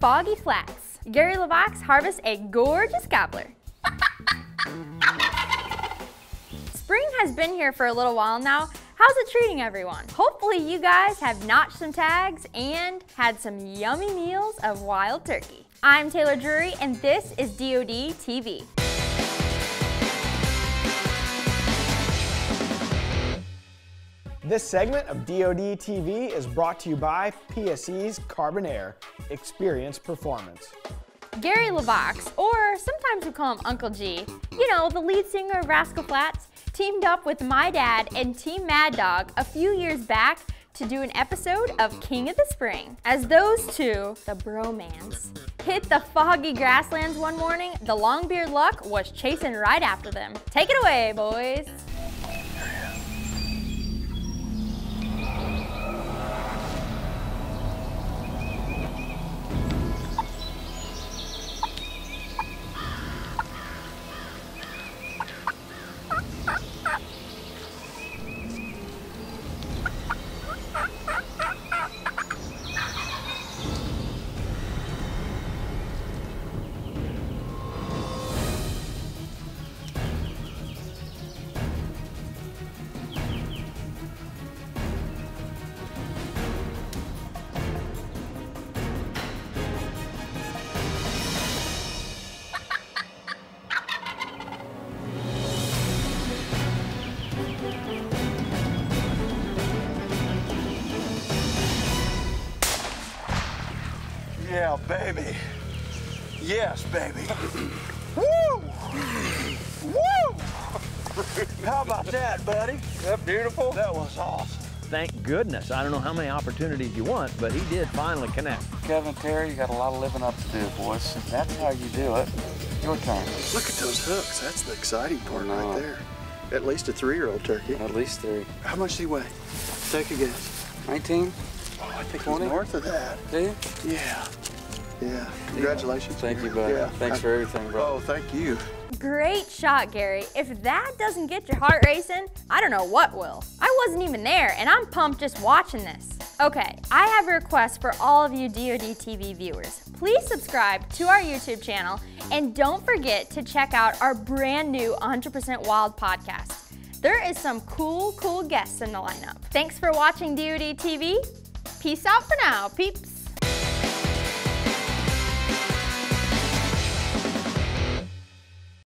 Foggy Flats. Gary LeVox harvests a gorgeous gobbler. Spring has been here for a little while now. How's it treating everyone? Hopefully you guys have notched some tags and had some yummy meals of wild turkey. I'm Taylor Drury and this is DoD TV. This segment of DoD TV is brought to you by PSE's Carbon Air Experience Performance. Gary LeVox, or sometimes we call him Uncle G, you know, the lead singer of Rascal Flatts, teamed up with my dad and Team Mad Dog a few years back to do an episode of King of the Spring. As those two, the bromance, hit the foggy grasslands one morning, the Longbeard Luck was chasing right after them. Take it away, boys. Yeah, baby. Yes, baby. Woo! Woo! How about that, buddy? That beautiful? That was awesome. Thank goodness. I don't know how many opportunities you want, but he did finally connect. Kevin, Terry, you got a lot of living up to do, boys. That's how you do it. Your turn. Look at those hooks. That's the exciting part right there. At least a 3-year-old turkey. At least 3. How much does he weigh? Take a guess. 19? Oh, I think 20? he's north of that. Do you? Yeah. Yeah. Congratulations. Thank you, buddy. Yeah. Thanks for everything, bro. Oh, thank you. Great shot, Gary. If that doesn't get your heart racing, I don't know what will. I wasn't even there, and I'm pumped just watching this. Okay, I have a request for all of you DoD TV viewers. Please subscribe to our YouTube channel, and don't forget to check out our brand new 100% Wild podcast. There is some cool guests in the lineup. Thanks for watching DoD TV. Peace out for now, peeps.